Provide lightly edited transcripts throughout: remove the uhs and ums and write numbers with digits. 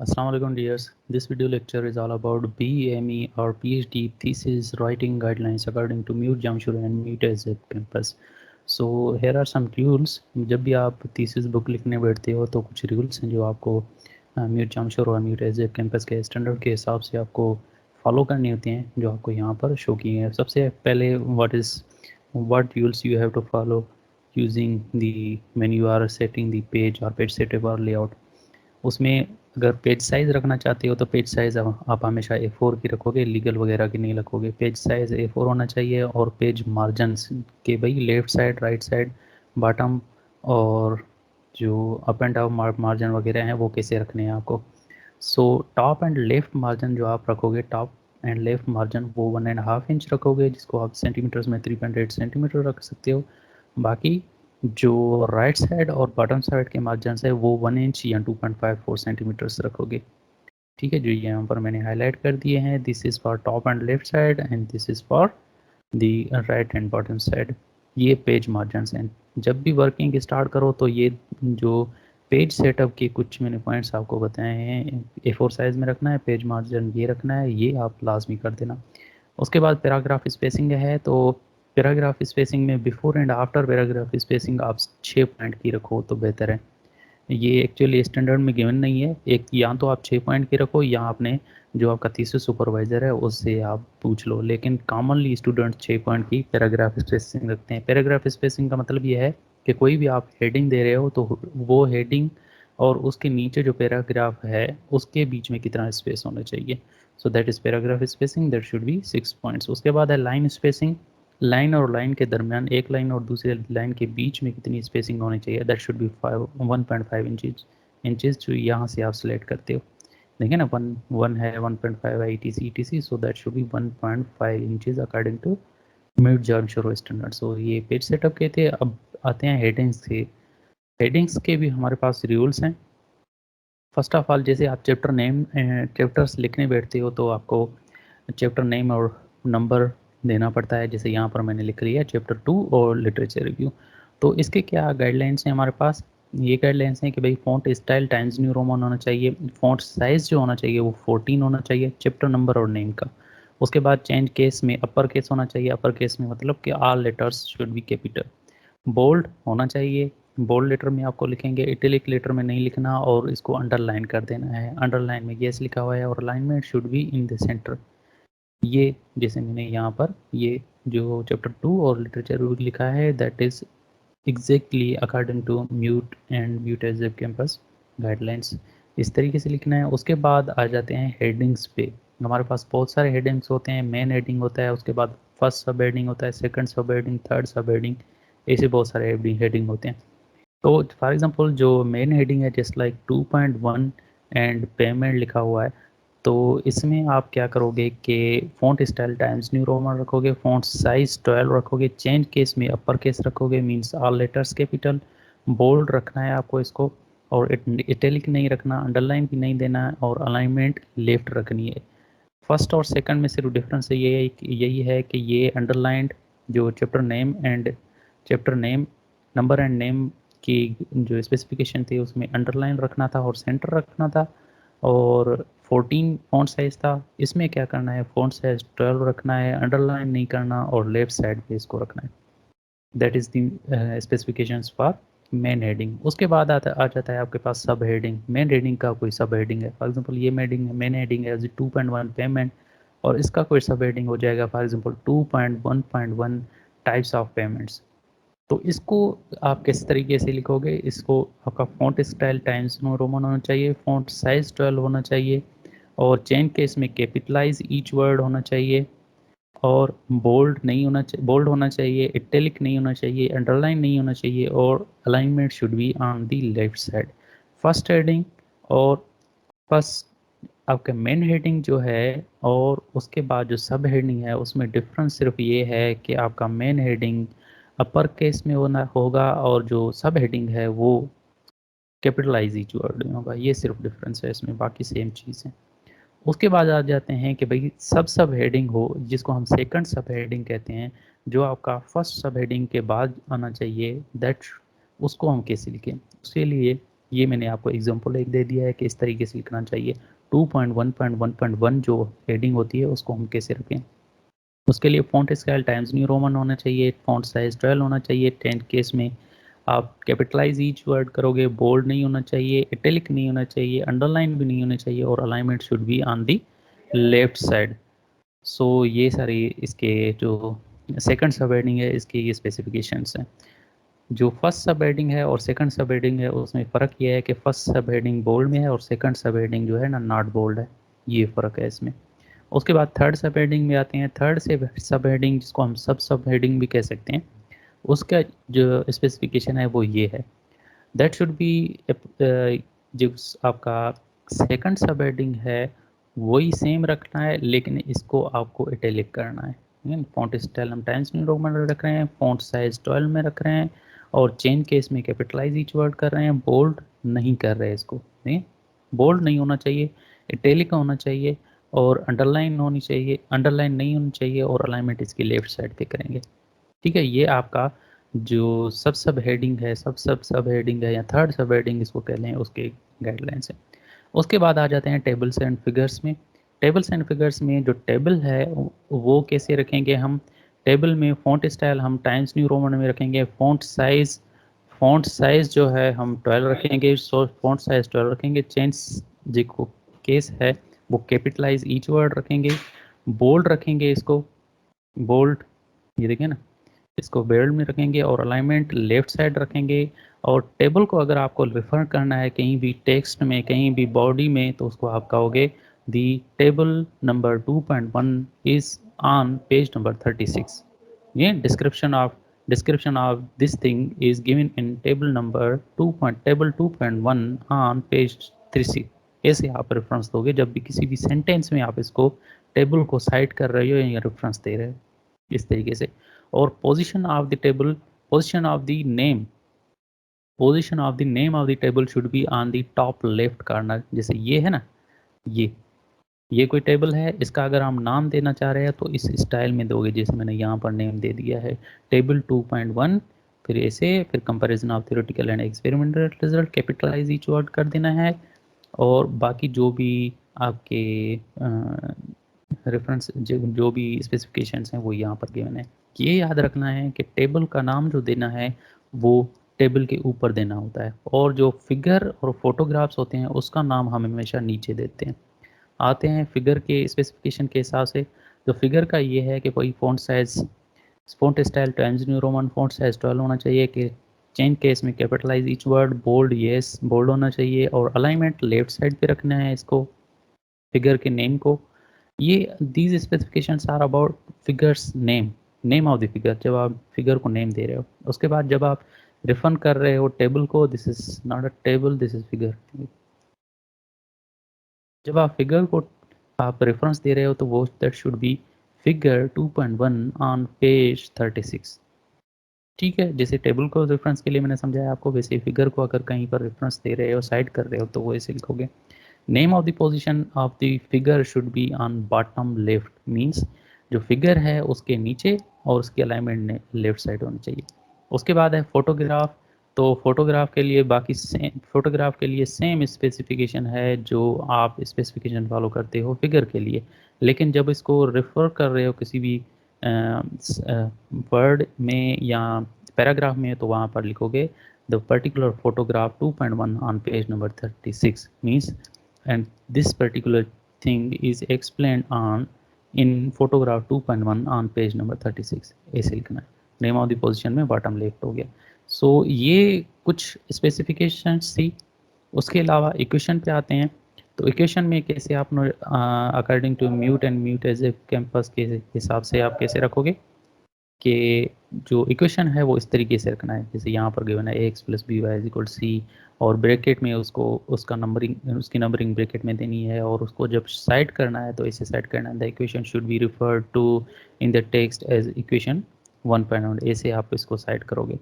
Assalamu alaikum dears. This video lecture is all about BME or PhD thesis writing guidelines according to MUT Jamshedpur and MUT AZ campus. So here are some rules. जब भी आप thesis book लिखने बैठते हो तो कुछ rules हैं जो आपको MUT Jamshedpur और MUT AZ campus के स्टैंडर्ड के हिसाब से आपको फॉलो करनी होती हैं जो आपको यहाँ पर शो किए हैं. सबसे पहले what rules you have to follow using the when you are setting the page or page setup or layout. उसमें अगर पेज साइज़ रखना चाहते हो तो पेज साइज़ आप हमेशा A4 की रखोगे, लीगल वगैरह की नहीं रखोगे. पेज साइज़ A4 होना चाहिए और पेज मार्जिन्स के भाई left side, right side, bottom और जो अप एंड डाउन मार्जिन वगैरह हैं वो कैसे रखने हैं आपको. So top and left margin जो आप रखोगे, टॉप एंड लेफ़्ट मार्जिन वो 1.5 इंच रखोगे, जिसको आप सेंटीमीटर्स में 3.8 सेंटीमीटर रख सकते हो. बाकी जो राइट साइड और बॉटम साइड के मार्जिन है वो 1 इंच या 2.54 सेंटीमीटर्स रखोगे. ठीक है, जो यहाँ पर मैंने हाईलाइट कर दिए हैं. This is for top and left side and this is for the right and bottom side. ये पेज मार्जिन हैं. जब भी वर्किंग स्टार्ट करो तो ये जो पेज सेटअप के कुछ मैंने पॉइंट्स आपको बताए हैं, A4 साइज़ में रखना है, पेज मार्जिन ये रखना है, ये आप लाजमी कर देना. उसके बाद पैराग्राफ स्पेसिंग है, तो पैराग्राफ स्पेसिंग में before and after paragraph spacing आप 6 पॉइंट की रखो तो बेहतर है. ये एक्चुअली स्टैंडर्ड में गिवन नहीं है. एक या तो आप 6 पॉइंट की रखो या आपने जो आपका थीसिस सुपरवाइज़र है उससे आप पूछ लो, लेकिन कॉमनली स्टूडेंट 6 पॉइंट की पैराग्राफ स्पेसिंग रखते हैं. पैराग्राफ स्पेसिंग का मतलब ये है कि कोई भी आप हेडिंग दे रहे हो तो वो हेडिंग और उसके नीचे जो पैराग्राफ है उसके बीच में कितना स्पेस होना चाहिए. So that is paragraph spacing, that should B 6 points. उसके बाद है लाइन स्पेसिंग. लाइन और लाइन के दरमियान, एक लाइन और दूसरे लाइन के बीच में कितनी स्पेसिंग होनी चाहिए, दैट शुड बी 1.5 इंचेस जो यहाँ से आप सिलेक्ट करते हो. देखिए ना, वन है, 1.5 है, ETC, so that should be 1.5 inches according to mid Jamshoro standard. So ये पेज सेटअप के थे. अब आते हैं हेडिंग्स के. हेडिंग्स के भी हमारे पास रूल्स हैं. फर्स्ट ऑफ ऑल, जैसे आप चैप्टर्स लिखने बैठते हो तो आपको चैप्टर नेम और नंबर देना पड़ता है. जैसे यहाँ पर मैंने लिख लिया चैप्टर 2 और लिटरेचर रिव्यू. तो इसके क्या गाइडलाइंस हैं हमारे पास. ये गाइडलाइंस हैं कि भाई font style Times New Roman होना चाहिए. फ़ॉन्ट साइज़ जो होना चाहिए वो 14 होना चाहिए, चैप्टर नंबर और नेम का. उसके बाद चेंज केस में अपर केस होना चाहिए. अपर केस में मतलब कि all letters should be capital. Bold होना चाहिए. बोल्ड लेटर में आपको लिखेंगे, इटैलिक लेटर में नहीं लिखना और इसको अंडरलाइन कर देना है. अंडरलाइन में येस लिखा हुआ है और alignment should be in the centre. ये जैसे मैंने यहाँ पर ये जो चैप्टर 2 और लिटरेचर लिखा है, that is exactly according to mute and mute as a campus guidelines. इस तरीके से लिखना है. उसके बाद आ जाते हैं हेडिंग्स पे. हमारे पास बहुत सारे हेडिंग्स होते हैं. मेन हेडिंग होता है, उसके बाद फर्स्ट सब हेडिंग होता है, सेकंड सब हेडिंग, थर्ड सब हेडिंग, ऐसे बहुत सारे हेडिंग होते हैं. तो फॉर एग्जांपल जो मेन हेडिंग है जस्ट लाइक 2.1 एंड पेमेंट लिखा हुआ है, तो इसमें आप क्या करोगे कि font style Times New Roman रखोगे, फ़ॉन्ट साइज़ 12 रखोगे, चेंज केस में अपर केस रखोगे, means all letters capital. Bold रखना है आपको इसको और इटैलिक नहीं रखना, अंडरलाइन भी नहीं देना और अलाइनमेंट लेफ्ट रखनी है. फर्स्ट और सेकंड में सिर्फ डिफरेंस यही है कि ये अंडरलाइंड जो chapter name number and name की जो स्पेसिफिकेशन थी उसमें अंडरलाइन रखना था और सेंटर रखना था. और 14 फॉन्ट साइज़ था. इसमें क्या करना है, फॉन्ट साइज़ 12 रखना है, अंडरलाइन नहीं करना और लेफ्ट साइड पे इसको रखना है. That is the specifications for main heading. उसके बाद आ जाता है आपके पास सब हेडिंग. मेन हेडिंग का कोई सब हेडिंग है, फॉर एग्जांपल ये मेन हेडिंग है 2.1 पेमेंट और इसका कोई सब हेडिंग हो जाएगा for example 2.1.1 types of payments. तो इसको आप किस तरीके से लिखोगे, इसको आपका font style Times New Roman होना चाहिए, फ़ॉन्ट साइज़ 12 होना चाहिए और चेन केस में कैपिटलाइज ईच वर्ड होना चाहिए और बोल्ड होना चाहिए, इटैलिक नहीं होना चाहिए, अंडरलाइन नहीं होना चाहिए और alignment should be on the left side. First heading और फर्स्ट आपका मेन हेडिंग जो है और उसके बाद जो सब हेडिंग है उसमें डिफरेंस सिर्फ ये है कि आपका मेन हेडिंग अपर केस में होगा और जो सब हेडिंग है वो कैपिटलाइज ईच वर्ड में होगा. ये सिर्फ डिफरेंस है इसमें, बाकी सेम चीज़ है. उसके बाद आ जाते हैं कि भाई सब हेडिंग हो जिसको हम सेकंड सब हेडिंग कहते हैं, जो आपका फर्स्ट सब हेडिंग के बाद आना चाहिए, दैट उसको हम कैसे लिखें. उसके लिए ये मैंने आपको एग्जांपल एक दे दिया है कि इस तरीके से लिखना चाहिए। 2.1.1.1 जो हेडिंग होती है उसको हम कैसे रखें। उसके लिए font style Times New Roman होना चाहिए, फ़ॉन्ट साइज 12 होना चाहिए। 10 केस में आप कैपिटलाइज ईच वर्ड करोगे, बोल्ड नहीं होना चाहिए, इटैलिक नहीं होना चाहिए, अंडरलाइन भी नहीं होना चाहिए, और alignment should be on the left side. So ये सारी इसके जो सेकंड सब हेडिंग है इसकी ये स्पेसिफिकेशंस हैं। जो फर्स्ट सब हेडिंग है और सेकंड सब हेडिंग है उसमें फ़र्क ये है कि फर्स्ट सब हेडिंग बोल्ड में है और सेकंड सब हेडिंग जो है ना नॉट बोल्ड है, ये फ़र्क है इसमें। उसके बाद थर्ड सब हेडिंग में आते हैं। थर्ड से सब हेडिंग जिसको हम सब हेडिंग भी कह सकते हैं, उसका जो स्पेसिफिकेशन है वो ये है, दैट शुड बी जो आपका सेकंड सब हेडिंग है वही सेम रखना है, लेकिन इसको आपको इटैलिक करना है। फॉन्ट स्टाइल हम टाइम्स न्यू रोमन में रख रहे हैं, फॉन्ट साइज 12 में रख रहे हैं, और चेन केस में कैपिटलाइज ईच वर्ड कर रहे हैं, बोल्ड नहीं कर रहे इसको, नहीं बोल्ड नहीं होना चाहिए, इटैलिक होना चाहिए, और अंडरलाइन होनी चाहिए, अंडरलाइन नहीं होनी चाहिए, और अलाइनमेंट इसकी लेफ्ट साइड पे करेंगे। ठीक है, ये आपका जो सब हेडिंग है, सब हेडिंग है या थर्ड सब हेडिंग इसको कह लें, उसके गाइडलाइंस है। उसके बाद आ जाते हैं टेबल्स एंड फिगर्स में। टेबल्स एंड फिगर्स में जो टेबल है वो कैसे रखेंगे हम। टेबल में फ़ॉन्ट स्टाइल हम टाइम्स न्यू रोमन में रखेंगे। फ़ॉन्ट साइज़ जो है हम 12 रखेंगे, सो फ़ॉन्ट साइज़ 12 रखेंगे। चेंज जो केस है वो कैपिटलाइज ईच वर्ड रखेंगे, बोल्ड रखेंगे इसको, बोल्ड, ये देखिए ना, इसको बेल्ट में रखेंगे, और अलाइनमेंट लेफ्ट साइड रखेंगे। और टेबल को अगर आपको रेफर करना है कहीं भी टेक्स्ट में, कहीं भी बॉडी में, तो उसको आप कहोगे दी table number 2.1 is on page number 36। ये description of this thing is given in table 2.1 on page 36। ऐसे आप रेफरेंस दोगे जब भी किसी भी सेंटेंस में आप इसको टेबल को साइड कर रहे हो या रेफरेंस दे रहे हो, इस तरीके से। और position of the table, position of the name position of the name of the table should be on the top left corner. जैसे ये है ना, ये कोई टेबल है, इसका अगर हम नाम देना चाह रहे हैं तो इस स्टाइल में दोगे, जैसे मैंने यहाँ पर नेम दे दिया है टेबल 2.1, फिर ऐसे, फिर comparison of theoretical and experimental result, capitalise each word कर देना है, और बाकी जो भी आपके रेफरेंस जो भी स्पेसिफिकेशंस हैं वो यहाँ पर गिवन है। ये याद रखना है कि टेबल का नाम जो देना है वो टेबल के ऊपर देना होता है, और जो फिगर और फोटोग्राफ्स होते हैं उसका नाम हम हमेशा नीचे देते हैं। आते हैं फिगर के स्पेसिफिकेशन के हिसाब से। तो फिगर का ये है कि कोई font style Times New Roman, font size 12 होना चाहिए, कि चेंज केस में capitalise each word, bold, yes bold होना चाहिए, और अलाइनमेंट लेफ्ट साइड पे रखना है इसको, फिगर के नेम को। ये these specifications are about figures name, name of the figure, जब आप फिगर को नेम दे रहे हो। उसके बाद जब आप रेफर कर रहे हो टेबल को, this is not a table, this is figure. जब आप फिगर को आप रेफरेंस दे रहे हो तो वो that should B figure 2.1 on page 36। ठीक है, जैसे टेबल को रेफरेंस के लिए मैंने समझाया आपको, वैसे फिगर को अगर कहीं पर रेफरेंस दे रहे हो, साइड कर रहे हो, तो वो ऐसे लिखोगे। Name of the position of the figure should be on bottom left, means जो फिगर है उसके नीचे और उसकी अलाइनमेंट लेफ्ट साइड होनी चाहिए। उसके बाद है फोटोग्राफ। तो फोटोग्राफ के लिए सेम स्पेसिफिकेशन है जो आप स्पेसिफिकेशन फॉलो करते हो फिगर के लिए, लेकिन जब इसको रेफर कर रहे हो किसी भी वर्ड में या पैराग्राफ में, तो वहाँ पर लिखोगे the particular photograph 2.1 on page number 36 means, and this particular thing is explained on in photograph 2.1 on page number 36, ऐसे लिखना है। नेम ऑफ द पोजीशन में बॉटम लेफ्ट हो गया। सो ये कुछ स्पेसिफिकेशंस थी। उसके अलावा इक्वेशन पे आते हैं। तो इक्वेशन में कैसे आप according to mute and mute as a campus के हिसाब से आप कैसे रखोगे कि जो इक्वेशन है वो इस तरीके से रखना है, जैसे यहाँ पर गिवन है ax plus B Y is equal C, और ब्रैकेट में उसको उसकी नंबरिंग ब्रैकेट में देनी है, और उसको जब साइड करना है तो ऐसे साइड करना है, the equation should be referred to in the text as equation 1.1, ऐसे आप इसको साइड करोगे।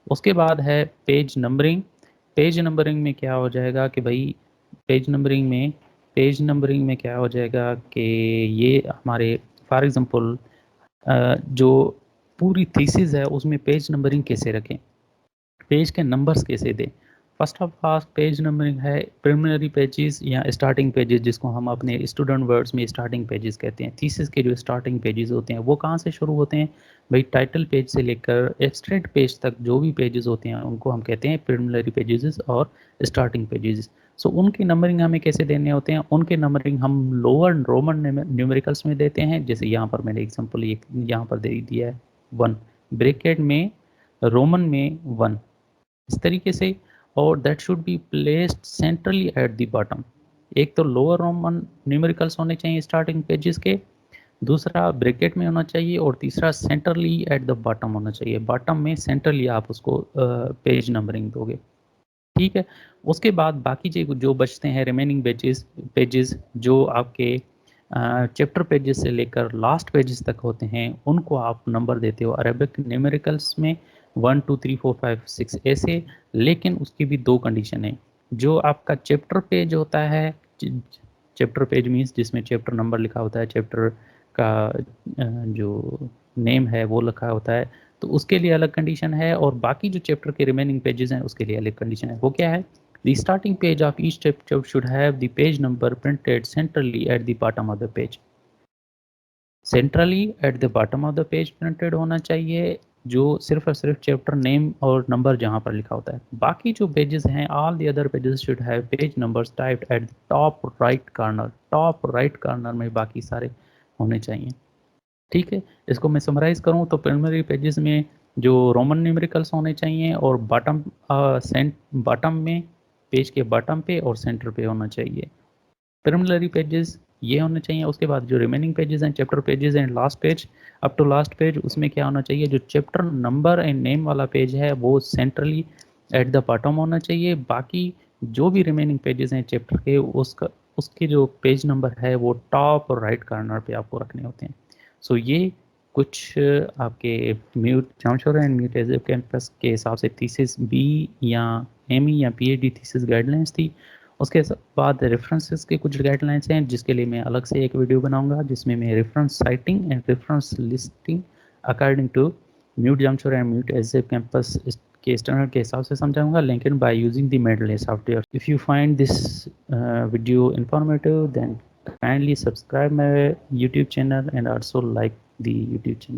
उसके बाद है पेज नंबरिंग। पेज नंबरिंग में क्या हो जाएगा कि भाई पेज नंबरिंग में क्या हो जाएगा कि ये हमारे फॉर एग्जांपल जो पूरी थीसिस है उसमें पेज नंबरिंग कैसे रखें, पेज के नंबर्स कैसे दें, first of all page numbering है प्रिलिमिनरी पेजेस या स्टार्टिंग पेजेस, जिसको हम अपने स्टूडेंट वर्ड्स में स्टार्टिंग पेजेस कहते हैं। थीसिस के जो स्टार्टिंग पेजेस होते हैं वो कहाँ से शुरू होते हैं भाई? टाइटल पेज से लेकर एब्स्ट्रैक्ट पेज तक जो भी पेजेस होते हैं उनको हम कहते हैं प्रिलिमिनरी पेजेस और स्टार्टिंग पेजेस। सो उनकी नंबरिंग हमें कैसे देने होते हैं? उनके नंबरिंग हम लोअर रोमन न्यूमेरिकल्स में देते हैं। जैसे यहाँ पर मैंने एग्जाम्पल यहाँ पर दे दिया है 1, ब्रैकेट में रोमन में 1, इस तरीके से। और that should be placed centrally at the bottom. एक तो लोअर रोमन न्यूमेरिकल्स होने चाहिए स्टार्टिंग पेजेस के, दूसरा ब्रैकेट में होना चाहिए, और तीसरा सेंट्रली एट द बॉटम होना चाहिए। बॉटम में सेंट्रली आप उसको पेज नंबरिंग दोगे, ठीक है। उसके बाद बाकी जो बचते हैं रिमेनिंग पेजेस पेजेस जो आपके चैप्टर पेजेस से लेकर लास्ट पेजेस तक होते हैं, उनको आप नंबर देते हो अरेबिक न्यूमेरिकल्स में 1 2 3 4 5 6 ऐसे। लेकिन उसकी भी दो कंडीशन है। जो आपका चैप्टर पेज होता है, चैप्टर पेज मीन्स जिसमें चैप्टर नंबर लिखा होता है, चैप्टर का जो नेम है वो लिखा होता है, तो उसके लिए अलग कंडीशन है। और बाकी जो चैप्टर के रिमेनिंग पेजेस हैं उसके लिए अलग कंडीशन है। वो क्या है? The starting page of each chapter should have the page number printed centrally at the bottom of the page. Centrally at the bottom of the page printed होना चाहिए, जो सिर्फ और सिर्फ चैप्टर नेम और नंबर जहाँ पर लिखा होता है। बाकी जो पेजेस हैं, all the other pages should have page numbers typed at the top right corner. Top right corner में बाकी सारे होने चाहिए, ठीक है। इसको मैं समराइज करूँ तो प्राइमरी पेजेस में जो रोमन न्यूमेरिकल्स होने चाहिए, और बॉटम में पेज के बॉटम पे और सेंटर पे होना चाहिए प्रिलिमिनरी पेजेस, ये होने चाहिए। उसके बाद जो रिमेनिंग पेजेस हैं, chapter pages and last page up to last page, उसमें क्या होना चाहिए? जो चैप्टर नंबर एंड नेम वाला पेज है वो सेंट्रली एट द बॉटम होना चाहिए। बाकी जो भी रिमेनिंग पेजेस हैं चैप्टर के, उसके जो पेज नंबर है वो टॉप और राइट कॉर्नर पे आपको रखने होते हैं। सो ये कुछ आपके MUET Jamshoro and mute edge campus के हिसाब से थीसिस बी या एमई या पीएचडी थीसिस गाइडलाइंस थी। उसके बाद रेफरेंसेस के कुछ गाइडलाइंस हैं जिसके लिए मैं अलग से एक वीडियो बनाऊंगा, जिसमें मैं reference citing and reference listing according to MUET Jamshoro and mute edge campus के स्टैंडर्ड के हिसाब से समझाऊंगा, लेकिन by using the Mendeley software. If you find this video informative, then kindly subscribe my YouTube channel and also like the YouTube channel.